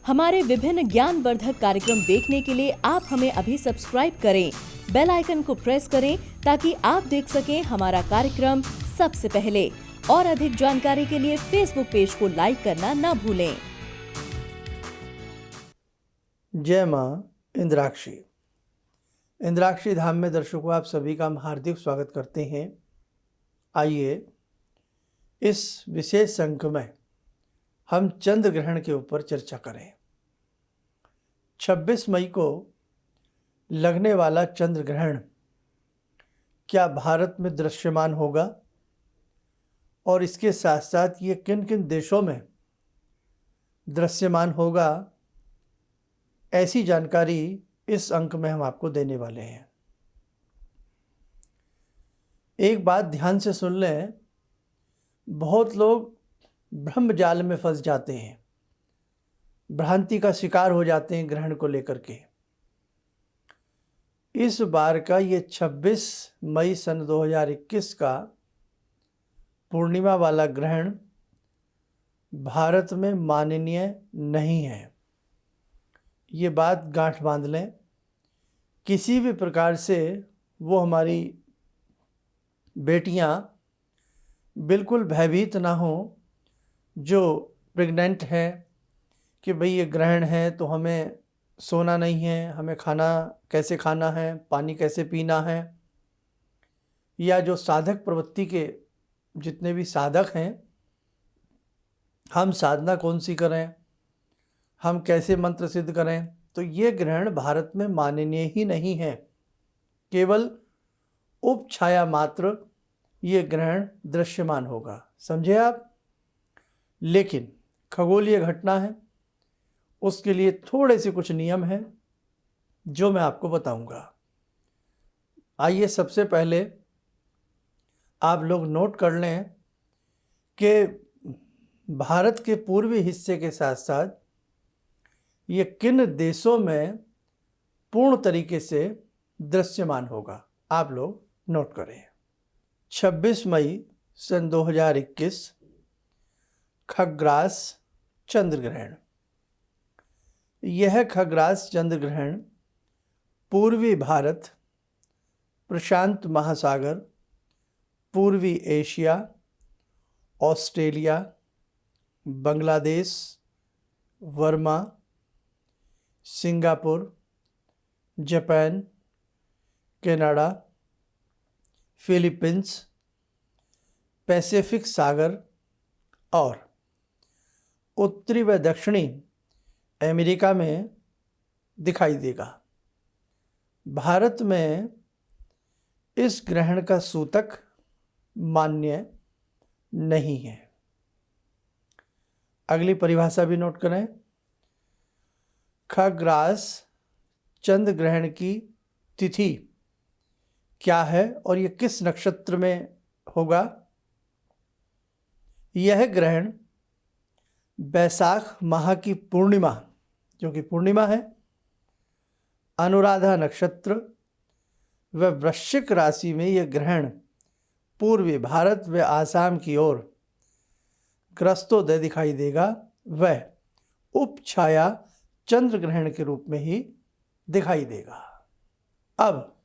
हमारे विभिन्न ज्ञानवर्धक कार्यक्रम देखने के लिए आप हमें अभी सब्सक्राइब करें, बेल आइकन को प्रेस करें ताकि आप देख सकें हमारा कार्यक्रम सबसे पहले। और अधिक जानकारी के लिए फेसबुक पेज को लाइक करना न भूलें। जय माँ इंद्राक्षी। इंद्राक्षी धाम में दर्शकों आप सभी का हम हार्दिक स्वागत करते हैं। आइए इस विशेष अंक में हम चंद्र ग्रहण के ऊपर चर्चा करें। 26 मई को लगने वाला चंद्र ग्रहण क्या भारत में दृश्यमान होगा और इसके साथ साथ ये किन किन देशों में दृश्यमान होगा, ऐसी जानकारी इस अंक में हम आपको देने वाले हैं। एक बात ध्यान से सुन लें, बहुत लोग ब्रह्म जाल में फंस जाते हैं, भ्रांति का शिकार हो जाते हैं ग्रहण को लेकर के। इस बार का ये 26 मई सन 2021 का पूर्णिमा वाला ग्रहण भारत में माननीय नहीं है। ये बात गांठ बांध लें। किसी भी प्रकार से वो हमारी बेटियां बिल्कुल भयभीत ना हो जो प्रेग्नेंट है कि भाई ये ग्रहण है तो हमें सोना नहीं है, हमें खाना कैसे खाना है, पानी कैसे पीना है, या जो साधक प्रवृत्ति के जितने भी साधक हैं, हम साधना कौन सी करें, हम कैसे मंत्र सिद्ध करें। तो ये ग्रहण भारत में माननीय ही नहीं है। केवल उपछाया मात्र ये ग्रहण दृश्यमान होगा, समझे आप। लेकिन खगोलीय घटना है, उसके लिए थोड़े से कुछ नियम हैं जो मैं आपको बताऊंगा। आइए सबसे पहले आप लोग नोट कर लें कि भारत के पूर्वी हिस्से के साथ साथ ये किन देशों में पूर्ण तरीके से दृश्यमान होगा, आप लोग नोट करें। 26 मई सन 2021 खग्रास चंद्र ग्रहण। यह खग्रास चंद्र ग्रहण पूर्वी भारत, प्रशांत महासागर, पूर्वी Asia, Australia, Bangladesh, Burma, Singapore, Japan, Canada, Philippines, Pacific सागर और उत्तरी व दक्षिणी अमेरिका में दिखाई देगा। भारत में इस ग्रहण का सूतक मान्य नहीं है। अगली परिभाषा भी नोट करें। खग्रास चंद्र ग्रहण की तिथि क्या है और यह किस नक्षत्र में होगा। यह ग्रहण बैसाख माह की पूर्णिमा, जो कि पूर्णिमा है, अनुराधा नक्षत्र व वृश्चिक राशि में यह ग्रहण पूर्वी भारत व आसाम की ओर ग्रस्तोदय दिखाई देगा। वह उपछाया चंद्र ग्रहण के रूप में ही दिखाई देगा। अब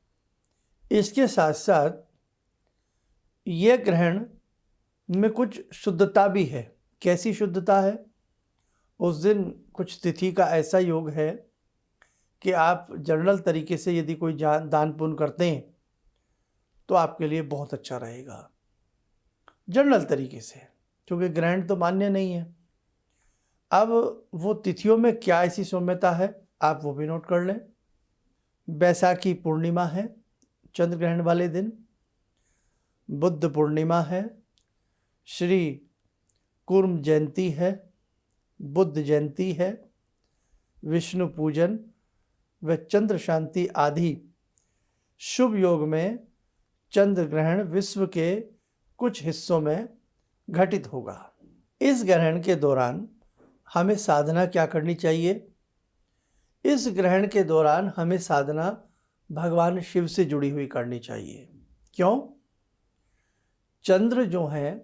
इसके साथ साथ यह ग्रहण में कुछ शुद्धता भी है। कैसी शुद्धता है? उस दिन कुछ तिथि का ऐसा योग है कि आप जनरल तरीके से यदि कोई दान पुण्य करते हैं तो आपके लिए बहुत अच्छा रहेगा, जनरल तरीके से, क्योंकि ग्रहण तो मान्य नहीं है। अब वो तिथियों में क्या ऐसी सौम्यता है, आप वो भी नोट कर लें। बैसाखी पूर्णिमा है चंद्र ग्रहण वाले दिन, बुद्ध पूर्णिमा है, श्री कुर्म जयंती है, बुद्ध जयंती है, विष्णु पूजन व चंद्र शांति आदि शुभ योग में चंद्र ग्रहण विश्व के कुछ हिस्सों में घटित होगा। इस ग्रहण के दौरान हमें साधना क्या करनी चाहिए? इस ग्रहण के दौरान हमें साधना भगवान शिव से जुड़ी हुई करनी चाहिए। क्यों? चंद्र जो हैं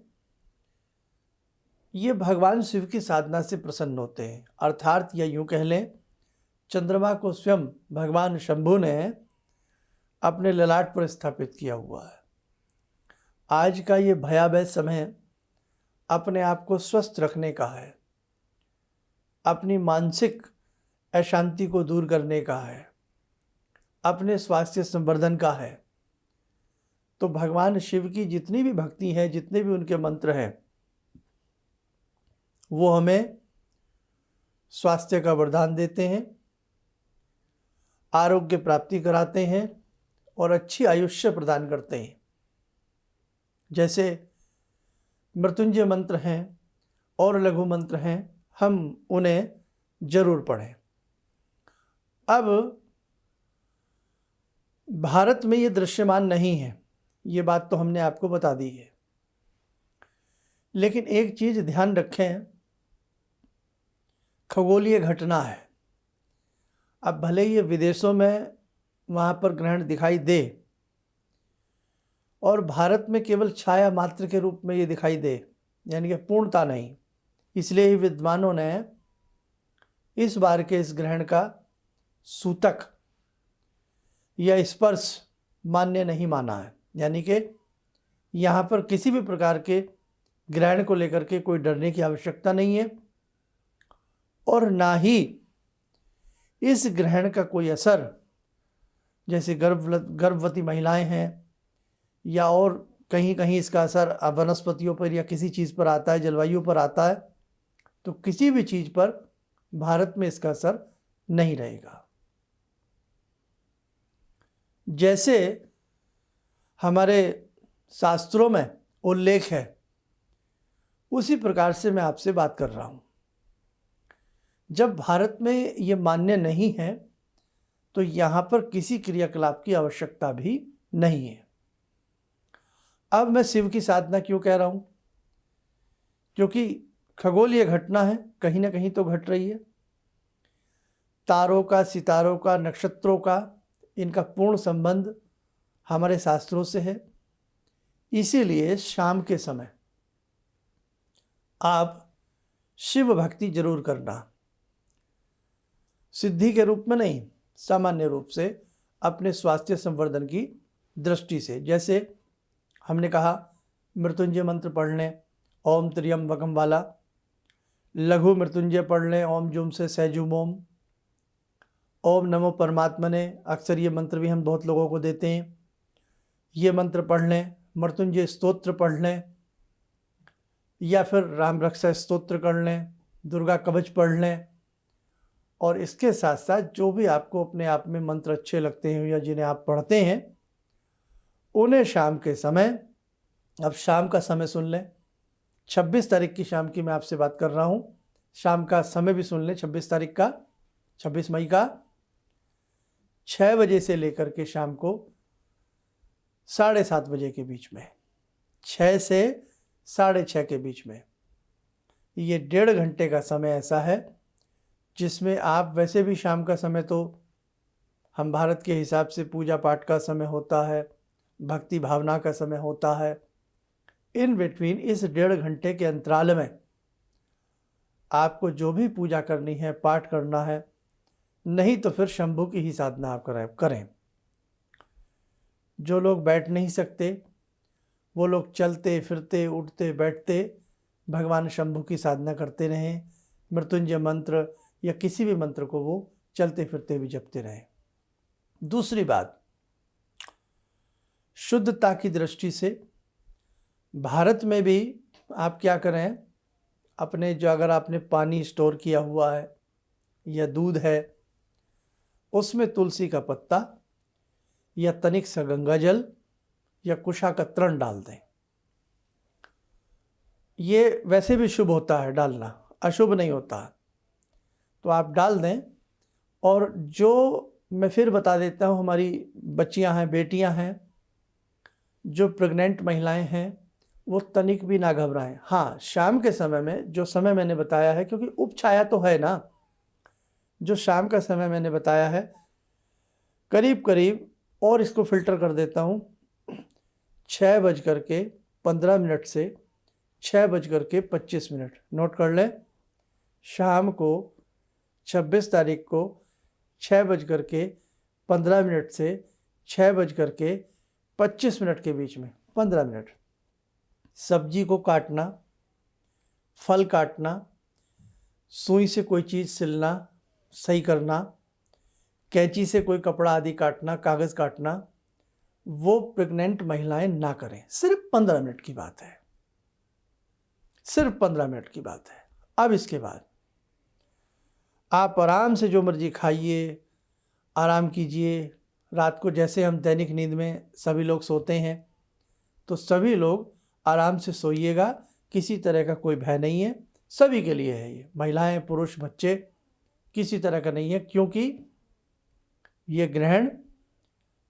ये भगवान शिव की साधना से प्रसन्न होते हैं। अर्थात या यूँ कह लें, चंद्रमा को स्वयं भगवान शंभु ने अपने ललाट पर स्थापित किया हुआ है। आज का ये भयावह समय अपने आप को स्वस्थ रखने का है, अपनी मानसिक अशांति को दूर करने का है, अपने स्वास्थ्य संवर्धन का है। तो भगवान शिव की जितनी भी भक्ति है, जितने भी उनके मंत्र हैं, वो हमें स्वास्थ्य का वरदान देते हैं, आरोग्य प्राप्ति कराते हैं और अच्छी आयुष्य प्रदान करते हैं। जैसे मृत्युंजय मंत्र हैं और लघु मंत्र हैं, हम उन्हें जरूर पढ़ें। अब भारत में ये दृश्यमान नहीं है, ये बात तो हमने आपको बता दी है, लेकिन एक चीज़ ध्यान रखें, खगोलीय घटना है। अब भले ही ये विदेशों में वहाँ पर ग्रहण दिखाई दे और भारत में केवल छाया मात्र के रूप में ये दिखाई दे, यानी कि पूर्णता नहीं, इसलिए ही विद्वानों ने इस बार के इस ग्रहण का सूतक या स्पर्श मान्य नहीं माना है। यानी कि यहाँ पर किसी भी प्रकार के ग्रहण को लेकर के कोई डरने की आवश्यकता नहीं है और ना ही इस ग्रहण का कोई असर, जैसे गर्भवती महिलाएं हैं या और कहीं कहीं इसका असर वनस्पतियों पर या किसी चीज़ पर आता है, जलवायु पर आता है, तो किसी भी चीज़ पर भारत में इसका असर नहीं रहेगा। जैसे हमारे शास्त्रों में उल्लेख है, उसी प्रकार से मैं आपसे बात कर रहा हूँ। जब भारत में ये मान्य नहीं है तो यहाँ पर किसी क्रियाकलाप की आवश्यकता भी नहीं है। अब मैं शिव की साधना क्यों कह रहा हूँ? क्योंकि खगोलीय घटना है, कहीं ना कहीं तो घट रही है। तारों का, सितारों का, नक्षत्रों का, इनका पूर्ण संबंध हमारे शास्त्रों से है। इसीलिए शाम के समय आप शिव भक्ति जरूर करना, सिद्धि के रूप में नहीं, सामान्य रूप से अपने स्वास्थ्य संवर्धन की दृष्टि से। जैसे हमने कहा, मृत्युंजय मंत्र पढ़ लें, ओम त्र्यंबकम वाला, लघु मृत्युंजय पढ़ लें, ओम जुम से सहजुम ओम नमो परमात्मने, अक्सर ये मंत्र भी हम बहुत लोगों को देते हैं, ये मंत्र पढ़ लें, मृत्युंजय स्तोत्र पढ़ लें या फिर राम रक्षा स्तोत्र कर लें, दुर्गा कवच पढ़ लें। और इसके साथ साथ जो भी आपको अपने आप में मंत्र अच्छे लगते हैं या जिन्हें आप पढ़ते हैं, उन्हें शाम के समय, अब शाम का समय सुन लें, 26 तारीख की शाम की मैं आपसे बात कर रहा हूँ, शाम का समय भी सुन लें, 26 तारीख का, 26 मई का 6 बजे से लेकर के शाम को 7:30 बजे के बीच में, 6 से 6:30 के बीच में, ये 1.5 घंटे का समय ऐसा है जिसमें आप, वैसे भी शाम का समय तो हम भारत के हिसाब से पूजा पाठ का समय होता है, भक्ति भावना का समय होता है। इन बिटवीन इस 1.5 घंटे के अंतराल में आपको जो भी पूजा करनी है, पाठ करना है, नहीं तो फिर शंभु की ही साधना आप करें। जो लोग बैठ नहीं सकते, वो लोग चलते फिरते, उठते बैठते भगवान शंभु की साधना करते रहें। मृत्युंजय मंत्र या किसी भी मंत्र को वो चलते फिरते भी जपते रहें। दूसरी बात, शुद्धता की दृष्टि से भारत में भी आप क्या करें, अपने जो, अगर आपने पानी स्टोर किया हुआ है या दूध है, उसमें तुलसी का पत्ता या तनिक सा गंगा जल या कुशा का तृण डाल दें। ये वैसे भी शुभ होता है डालना, अशुभ नहीं होता, तो आप डाल दें। और जो मैं फिर बता देता हूँ, हमारी बच्चियां हैं, बेटियां हैं, जो प्रेग्नेंट महिलाएं हैं, वो तनिक भी ना घबराएं। हाँ, शाम के समय में जो समय मैंने बताया है, क्योंकि उपछाया तो है ना, जो शाम का समय मैंने बताया है करीब करीब, और इसको फिल्टर कर देता हूँ, 6:15 से 6:25 नोट कर लें। शाम को 26 तारीख को 6:15 से 6:25 के बीच में 15 मिनट सब्जी को काटना, फल काटना, सुई से कोई चीज़ सिलना, सही करना, कैंची से कोई कपड़ा आदि काटना, कागज़ काटना, वो प्रेग्नेंट महिलाएं ना करें। सिर्फ 15 मिनट की बात है, सिर्फ 15 मिनट की बात है। अब इसके बाद आप आराम से जो मर्जी खाइए, आराम कीजिए। रात को जैसे हम दैनिक नींद में सभी लोग सोते हैं, तो सभी लोग आराम से सोइएगा। किसी तरह का कोई भय नहीं है, सभी के लिए है ये, महिलाएं, पुरुष, बच्चे, किसी तरह का नहीं है, क्योंकि ये ग्रहण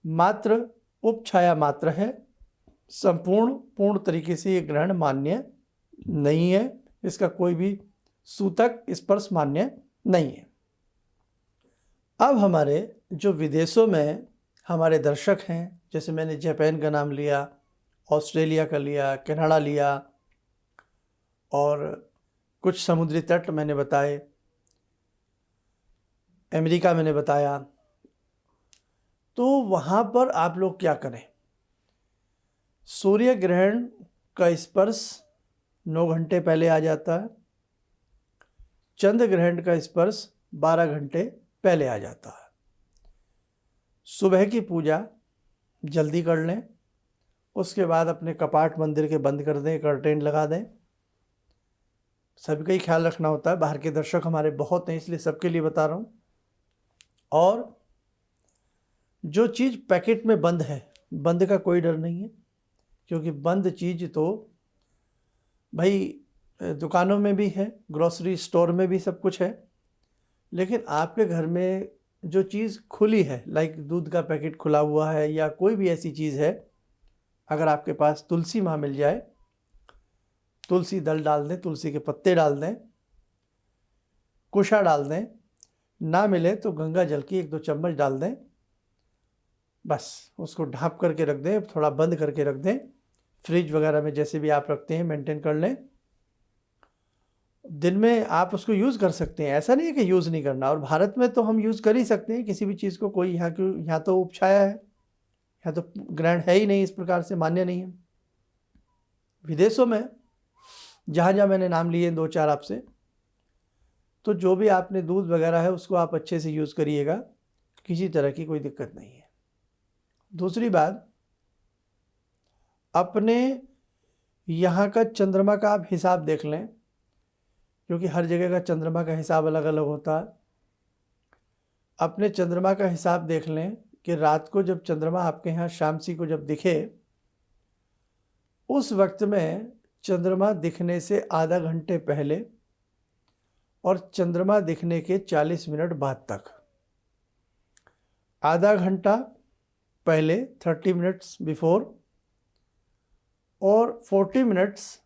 मात्र उपछाया मात्र है। पूर्ण तरीके से ये ग्रहण मान्य नहीं है, इसका कोई भी सूतक स्पर्श मान्य नहीं है। अब हमारे जो विदेशों में हमारे दर्शक हैं, जैसे मैंने जापान का नाम लिया, ऑस्ट्रेलिया का लिया, कनाडा लिया, और कुछ समुद्री तट मैंने बताए, अमेरिका मैंने बताया, तो वहाँ पर आप लोग क्या करें। सूर्य ग्रहण का स्पर्श 9 घंटे पहले आ जाता है, चंद्र ग्रहण का स्पर्श 12 घंटे पहले आ जाता है। सुबह की पूजा जल्दी कर लें, उसके बाद अपने कपाट मंदिर के बंद कर दें, कर्टेन लगा दें। सबका ही ख्याल रखना होता है, बाहर के दर्शक हमारे बहुत हैं, इसलिए सबके लिए बता रहा हूँ। और जो चीज़ पैकेट में बंद है, बंद का कोई डर नहीं है, क्योंकि बंद चीज़ तो भाई दुकानों में भी है, ग्रोसरी स्टोर में भी सब कुछ है, लेकिन आपके घर में जो चीज़ खुली है, लाइक दूध का पैकेट खुला हुआ है या कोई भी ऐसी चीज़ है, अगर आपके पास तुलसी माँ मिल जाए, तुलसी दल डाल दें, तुलसी के पत्ते डाल दें, कुशा डाल दें, ना मिले तो गंगा जल की 1-2 चम्मच डाल दें, बस उसको ढाँप करके रख दें, थोड़ा बंद करके रख दें। फ्रिज वगैरह में जैसे भी आप रखते हैं मेंटेन कर लें। दिन में आप उसको यूज़ कर सकते हैं, ऐसा नहीं है कि यूज़ नहीं करना। और भारत में तो हम यूज़ कर ही सकते हैं किसी भी चीज़ को, कोई यहाँ तो उपछाया है, यहाँ तो ग्रहण है ही नहीं, इस प्रकार से मान्य नहीं है। विदेशों में जहाँ जहाँ मैंने नाम लिए 2-4 आपसे, तो जो भी आपने दूध वगैरह है उसको आप अच्छे से यूज़ करिएगा, किसी तरह की कोई दिक्कत नहीं है। दूसरी बात, अपने यहाँ का चंद्रमा का आप हिसाब देख लें, क्योंकि हर जगह का चंद्रमा का हिसाब अलग अलग होता है। अपने चंद्रमा का हिसाब देख लें कि रात को जब चंद्रमा आपके यहाँ शामसी को जब दिखे, उस वक्त में चंद्रमा दिखने से आधा घंटे पहले और चंद्रमा दिखने के 40 मिनट बाद तक, आधा घंटा पहले 30 मिनट्स बिफोर और 40 मिनट्स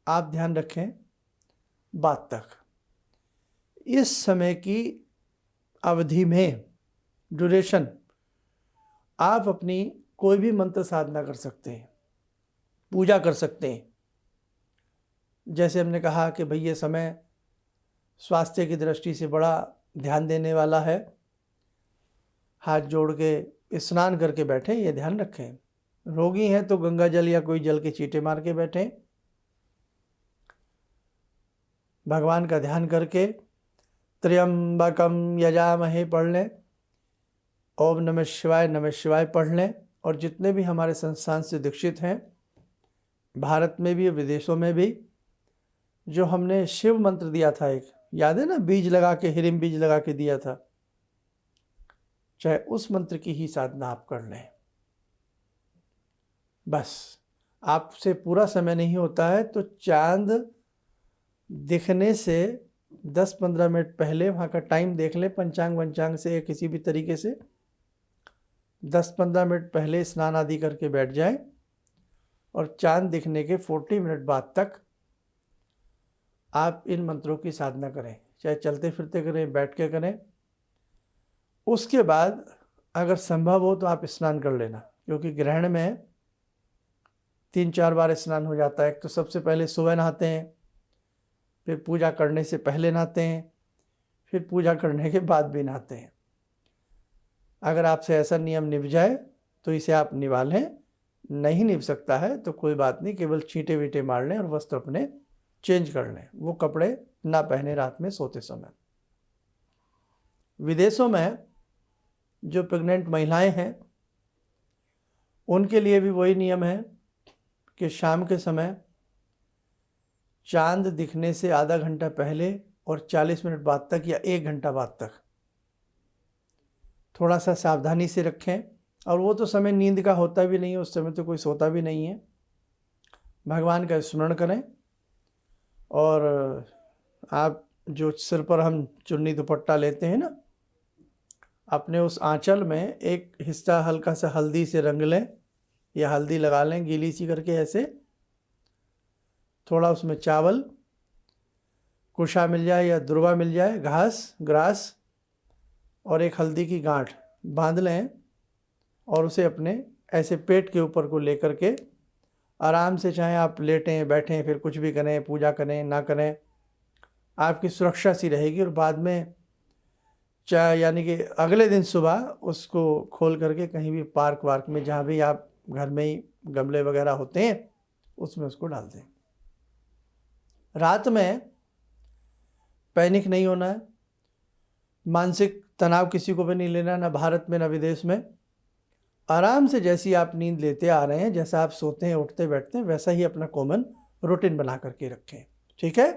आप ध्यान रखें बाद तक, इस समय की अवधि में ड्यूरेशन आप अपनी कोई भी मंत्र साधना कर सकते हैं, पूजा कर सकते हैं। जैसे हमने कहा कि भाई ये समय स्वास्थ्य की दृष्टि से बड़ा ध्यान देने वाला है, हाथ जोड़ के स्नान करके बैठें, ये ध्यान रखें। रोगी हैं तो गंगा जल या कोई जल के छींटे मार के बैठें, भगवान का ध्यान करके त्र्यंबकम यजामहे पढ़ लें, ओम नमः शिवाय पढ़ लें। और जितने भी हमारे संस्थान से दीक्षित हैं, भारत में भी विदेशों में भी, जो हमने शिव मंत्र दिया था, एक याद है ना, बीज लगा के, हिरिम बीज लगा के दिया था, चाहे उस मंत्र की ही साधना आप कर लें। बस आपसे पूरा समय नहीं होता है तो चांद दिखने से 10-15 मिनट पहले वहाँ का टाइम देख लें, पंचांग से या किसी भी तरीके से 10-15 मिनट पहले स्नान आदि करके बैठ जाएं, और चांद दिखने के 40 मिनट बाद तक आप इन मंत्रों की साधना करें, चाहे चलते फिरते करें, बैठ के करें। उसके बाद अगर संभव हो तो आप स्नान कर लेना, क्योंकि ग्रहण में 3-4 बार स्नान हो जाता है। एक तो सबसे पहले सुबह नहाते हैं, फिर पूजा करने से पहले नहाते हैं, फिर पूजा करने के बाद भी नहाते हैं। अगर आपसे ऐसा नियम निभ जाए तो इसे आप निभा लें, नहीं निभ सकता है तो कोई बात नहीं, केवल छींटे वीटे मार लें और वस्त्र अपने चेंज कर लें, वो कपड़े ना पहने रात में सोते समय। विदेशों में जो प्रेग्नेंट महिलाएं हैं उनके लिए भी वही नियम है कि शाम के समय चांद दिखने से आधा घंटा पहले और 40 मिनट बाद तक या 1 घंटा बाद तक थोड़ा सा सावधानी से रखें। और वो तो समय नींद का होता भी नहीं है, उस समय तो कोई सोता भी नहीं है। भगवान का स्मरण करें और आप जो सिर पर हम चुन्नी दुपट्टा लेते हैं ना, अपने उस आंचल में एक हिस्सा हल्का सा हल्दी से रंग लें या हल्दी लगा लें गीली सी करके, ऐसे थोड़ा उसमें चावल, कुशा मिल जाए या दुर्वा मिल जाए, ग्रास और एक हल्दी की गांठ बांध लें और उसे अपने ऐसे पेट के ऊपर को लेकर के आराम से, चाहे आप लेटें बैठें, फिर कुछ भी करें, पूजा करें ना करें, आपकी सुरक्षा सी रहेगी। और बाद में चाहे यानी कि अगले दिन सुबह उसको खोल करके कहीं भी पार्क वार्क में, जहाँ भी आप घर में ही गमले वगैरह होते हैं उसमें उसको डाल दें। रात में पैनिक नहीं होना है, मानसिक तनाव किसी को भी नहीं लेना, ना भारत में ना विदेश में। आराम से जैसी आप नींद लेते आ रहे हैं, जैसा आप सोते हैं उठते बैठते हैं, वैसा ही अपना कॉमन रूटीन बना करके रखें, ठीक है।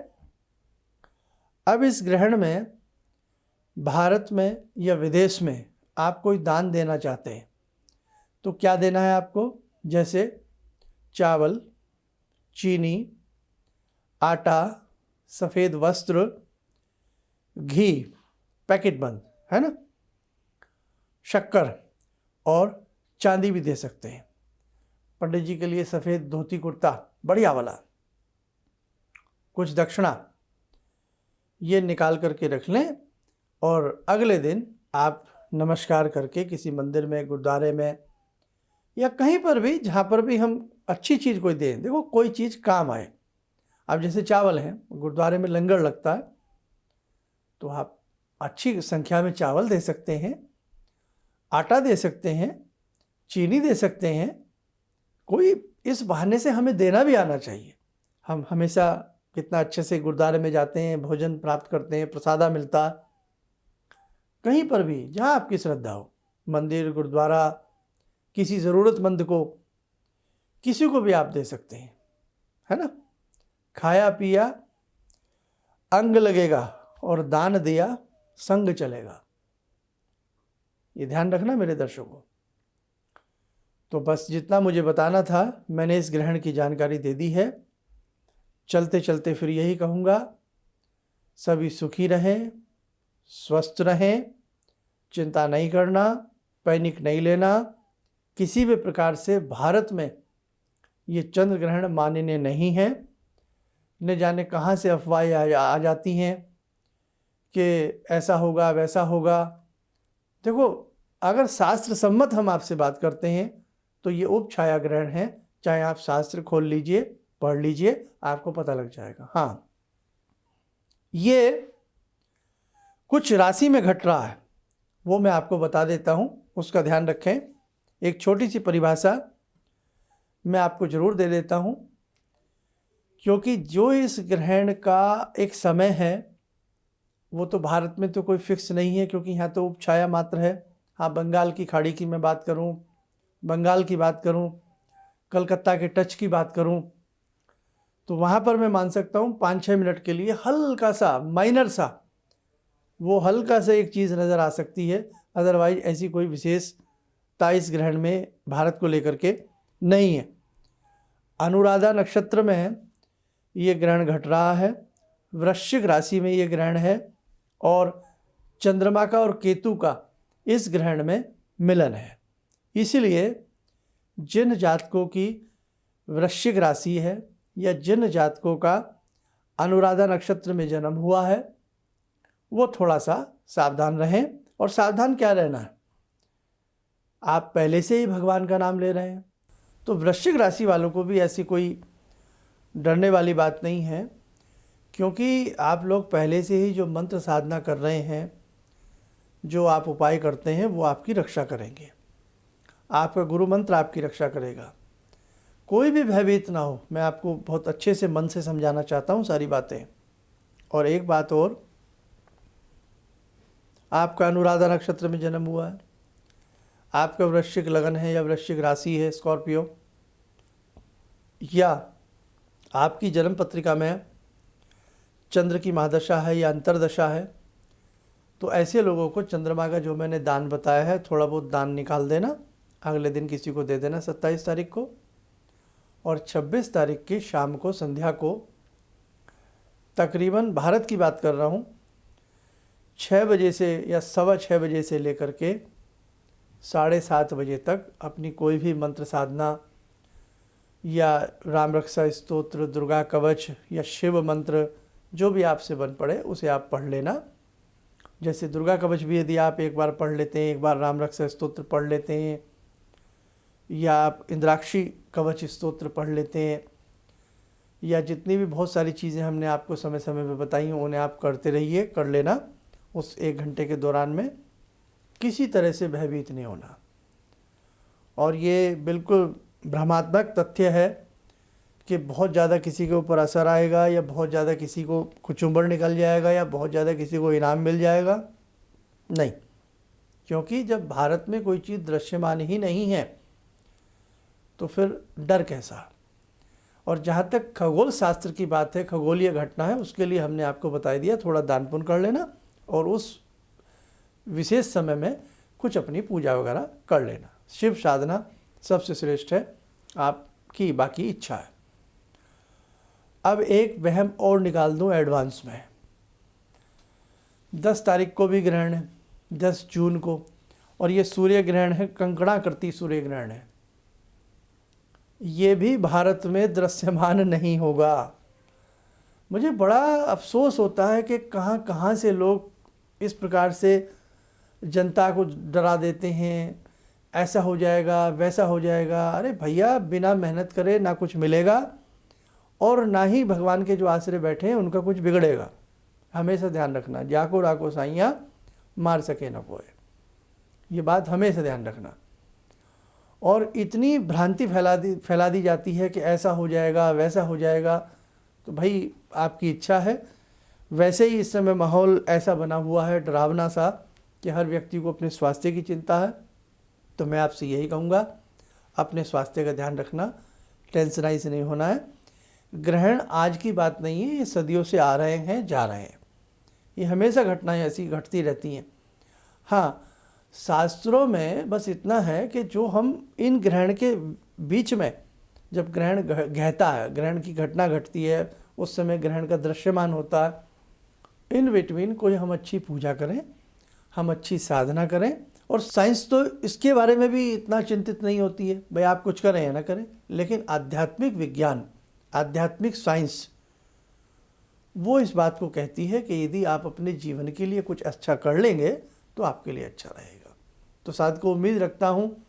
अब इस ग्रहण में भारत में या विदेश में आप कोई दान देना चाहते हैं तो क्या देना है आपको, जैसे चावल, चीनी, आटा, सफ़ेद वस्त्र, घी पैकेट बंद है ना, शक्कर और चांदी भी दे सकते हैं। पंडित जी के लिए सफ़ेद धोती कुर्ता बढ़िया वाला, कुछ दक्षिणा, ये निकाल करके रख लें। और अगले दिन आप नमस्कार करके किसी मंदिर में, गुरुद्वारे में या कहीं पर भी, जहाँ पर भी हम अच्छी चीज़ कोई दें, देखो कोई चीज़ काम आए। अब जैसे चावल हैं, गुरुद्वारे में लंगर लगता है तो आप अच्छी संख्या में चावल दे सकते हैं, आटा दे सकते हैं, चीनी दे सकते हैं। कोई इस बहाने से हमें देना भी आना चाहिए। हम हमेशा कितना अच्छे से गुरुद्वारे में जाते हैं, भोजन प्राप्त करते हैं, प्रसादा मिलता, कहीं पर भी जहाँ आपकी श्रद्धा हो, मंदिर, गुरुद्वारा, किसी ज़रूरतमंद को, किसी को भी आप दे सकते हैं, है ना। खाया पिया अंग लगेगा और दान दिया संग चलेगा, ये ध्यान रखना मेरे दर्शकों। तो बस जितना मुझे बताना था मैंने इस ग्रहण की जानकारी दे दी है। चलते चलते फिर यही कहूँगा, सभी सुखी रहें, स्वस्थ रहें, चिंता नहीं करना, पैनिक नहीं लेना। किसी भी प्रकार से भारत में ये चंद्र ग्रहण माननीय नहीं है। न जाने कहाँ से अफवाहें आ जाती हैं कि ऐसा होगा वैसा होगा। देखो, अगर शास्त्र सम्मत हम आपसे बात करते हैं तो ये उपछाया ग्रहण है। चाहे आप शास्त्र खोल लीजिए, पढ़ लीजिए, आपको पता लग जाएगा। हाँ, ये कुछ राशि में घट रहा है, वो मैं आपको बता देता हूँ, उसका ध्यान रखें। एक छोटी सी परिभाषा मैं आपको ज़रूर दे देता हूँ, क्योंकि जो इस ग्रहण का एक समय है वो तो भारत में तो कोई फिक्स नहीं है, क्योंकि यहाँ तो उपछाया मात्र है। हाँ, बंगाल की खाड़ी की मैं बात करूँ, बंगाल की बात करूँ, कलकत्ता के टच की बात करूँ, तो वहाँ पर मैं मान सकता हूँ 5-6 मिनट के लिए हल्का सा, माइनर सा, वो हल्का सा एक चीज़ नज़र आ सकती है। अदरवाइज ऐसी कोई विशेषता इस ग्रहण में भारत को लेकर के नहीं है। अनुराधा नक्षत्र में ये ग्रहण घट रहा है, वृश्चिक राशि में ये ग्रहण है, और चंद्रमा का और केतु का इस ग्रहण में मिलन है। इसलिए जिन जातकों की वृश्चिक राशि है या जिन जातकों का अनुराधा नक्षत्र में जन्म हुआ है वो थोड़ा सा सावधान रहें। और सावधान क्या रहना है, आप पहले से ही भगवान का नाम ले रहे हैं तो वृश्चिक राशि वालों को भी ऐसी कोई डरने वाली बात नहीं है, क्योंकि आप लोग पहले से ही जो मंत्र साधना कर रहे हैं, जो आप उपाय करते हैं, वो आपकी रक्षा करेंगे। आपका गुरु मंत्र आपकी रक्षा करेगा। कोई भी भयभीत ना हो। मैं आपको बहुत अच्छे से मन से समझाना चाहता हूँ सारी बातें। और एक बात और, आपका अनुराधा नक्षत्र में जन्म हुआ है, आपका वृश्चिक लगन है या वृश्चिक राशि है, स्कॉर्पियो, या आपकी जन्म पत्रिका में चंद्र की महादशा है या अंतरदशा है, तो ऐसे लोगों को चंद्रमा का जो मैंने दान बताया है, थोड़ा बहुत दान निकाल देना, अगले दिन किसी को दे देना 27 तारीख को, और 26 तारीख की शाम को संध्या को तकरीबन, भारत की बात कर रहा हूँ, 6 बजे से या 6:15 बजे से लेकर के 7:30 बजे तक अपनी कोई भी मंत्र साधना या राम रक्षा स्तोत्र, दुर्गा कवच या शिव मंत्र जो भी आपसे बन पड़े उसे आप पढ़ लेना। जैसे दुर्गा कवच भी यदि आप एक बार पढ़ लेते हैं, एक बार राम रक्षा स्तोत्र पढ़ लेते हैं, या आप इंद्राक्षी कवच स्तोत्र पढ़ लेते हैं, या जितनी भी बहुत सारी चीज़ें हमने आपको समय समय पे बताई हैं उन्हें आप करते रहिए, कर लेना। उस 1 घंटे के दौरान में किसी तरह से भयभीत नहीं होना। और ये बिल्कुल भ्रमात्मक तथ्य है कि बहुत ज़्यादा किसी के ऊपर असर आएगा, या बहुत ज़्यादा किसी को कुचुम्बर निकल जाएगा, या बहुत ज़्यादा किसी को इनाम मिल जाएगा, नहीं। क्योंकि जब भारत में कोई चीज़ दृश्यमान ही नहीं है तो फिर डर कैसा। और जहाँ तक खगोल शास्त्र की बात है, खगोलीय घटना है, उसके लिए हमने आपको बता दिया, थोड़ा दान पुण्य कर लेना और उस विशेष समय में कुछ अपनी पूजा वगैरह कर लेना। शिव साधना सबसे श्रेष्ठ है, आपकी बाकी इच्छा है। अब एक वहम और निकाल दूं एडवांस में। 10 तारीख को भी ग्रहण है, 10 जून को, और ये सूर्य ग्रहण है, कंकणाकृति सूर्य ग्रहण है। ये भी भारत में दृश्यमान नहीं होगा। मुझे बड़ा अफसोस होता है कि कहाँ कहाँ से लोग इस प्रकार से जनता को डरा देते हैं, ऐसा हो जाएगा, वैसा हो जाएगा। अरे भैया, बिना मेहनत करे ना कुछ मिलेगा, और ना ही भगवान के जो आश्रय बैठे हैं उनका कुछ बिगड़ेगा। हमेशा ध्यान रखना, जाको राको साइयाँ मार सके न कोई, ये बात हमेशा ध्यान रखना। और इतनी भ्रांति फैला दी जाती है कि ऐसा हो जाएगा, वैसा हो जाएगा। तो भाई आपकी इच्छा है। वैसे ही इस समय माहौल ऐसा बना हुआ है डरावना सा कि हर व्यक्ति को अपने स्वास्थ्य की चिंता है। तो मैं आपसे यही कहूँगा, अपने स्वास्थ्य का ध्यान रखना, टेंशनाइज नहीं होना है। ग्रहण आज की बात नहीं है, ये सदियों से आ रहे हैं, जा रहे हैं। ये हमेशा घटनाएं ऐसी घटती रहती हैं। हाँ, शास्त्रों में बस इतना है कि जो हम इन ग्रहण के बीच में, जब ग्रहण गहता है, ग्रहण की घटना घटती है, उस समय ग्रहण का दृश्यमान होता है, इन बिटवीन कोई हम अच्छी पूजा करें, हम अच्छी साधना करें। और साइंस तो इसके बारे में भी इतना चिंतित नहीं होती है, भाई आप कुछ करें या ना करें, लेकिन आध्यात्मिक विज्ञान, आध्यात्मिक साइंस वो इस बात को कहती है कि यदि आप अपने जीवन के लिए कुछ अच्छा कर लेंगे तो आपके लिए अच्छा रहेगा। तो साथ को उम्मीद रखता हूँ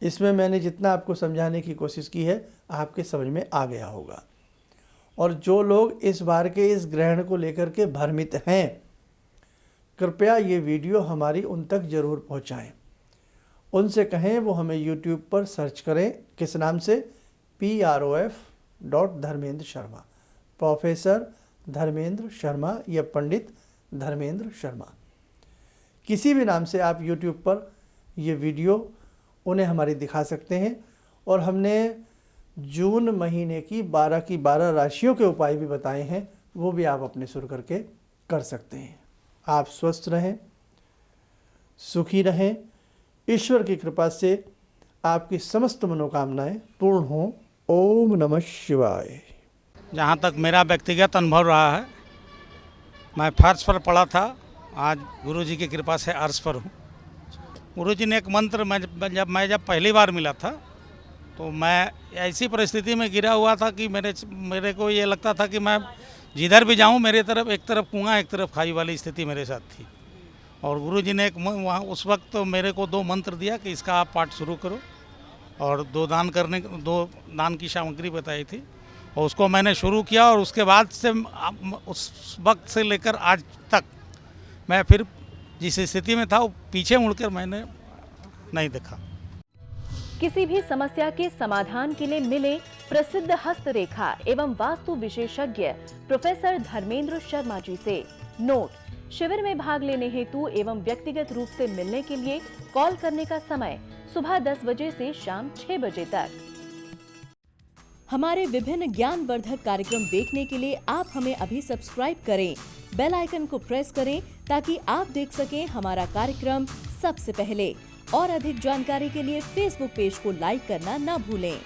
इसमें मैंने जितना आपको समझाने की कोशिश की है आपके समझ में आ गया होगा। और जो लोग इस बार के इस ग्रहण को लेकर के भ्रमित हैं, कृपया ये वीडियो हमारी उन तक ज़रूर पहुँचाएँ। उनसे कहें वो हमें YouTube पर सर्च करें, किस नाम से, PROF.धर्मेंद्र शर्मा, प्रोफेसर धर्मेंद्र शर्मा या पंडित धर्मेंद्र शर्मा, किसी भी नाम से आप YouTube पर ये वीडियो उन्हें हमारी दिखा सकते हैं। और हमने जून महीने की 12 राशियों के उपाय भी बताए हैं, वो भी आप अपने सुन करके कर सकते हैं। आप स्वस्थ रहें, सुखी रहें, ईश्वर की कृपा से आपकी समस्त मनोकामनाएं पूर्ण हों। ओम नमः शिवाय। जहाँ तक मेरा व्यक्तिगत अनुभव रहा है, मैं फर्श पर पड़ा था, आज गुरुजी की कृपा से अर्श पर हूँ। गुरुजी ने एक मंत्र जब पहली बार मिला था तो मैं ऐसी परिस्थिति में गिरा हुआ था कि मेरे को ये लगता था कि मैं जिधर भी जाऊँ मेरे तरफ, एक तरफ कुआं एक तरफ खाई वाली स्थिति मेरे साथ थी। और गुरुजी ने वहाँ उस वक्त तो मेरे को 2 मंत्र दिया कि इसका आप पाठ शुरू करो, और दो दान की सामग्री बताई थी और उसको मैंने शुरू किया और उसके बाद से उस वक्त से लेकर आज तक मैं फिर जिस स्थिति में था वो पीछे मुड़कर मैंने नहीं देखा। किसी भी समस्या के समाधान के लिए मिले प्रसिद्ध हस्तरेखा एवं वास्तु विशेषज्ञ प्रोफेसर धर्मेंद्र शर्मा जी से। नोट: शिविर में भाग लेने हेतु एवं व्यक्तिगत रूप से मिलने के लिए कॉल करने का समय सुबह 10 बजे से शाम 6 बजे तक। हमारे विभिन्न ज्ञानवर्धक कार्यक्रम देखने के लिए आप हमें अभी सब्सक्राइब करें, बेल आइकन को प्रेस करें ताकि आप देख सकें हमारा कार्यक्रम सबसे पहले। और अधिक जानकारी के लिए फेसबुक पेज को लाइक करना न भूलें।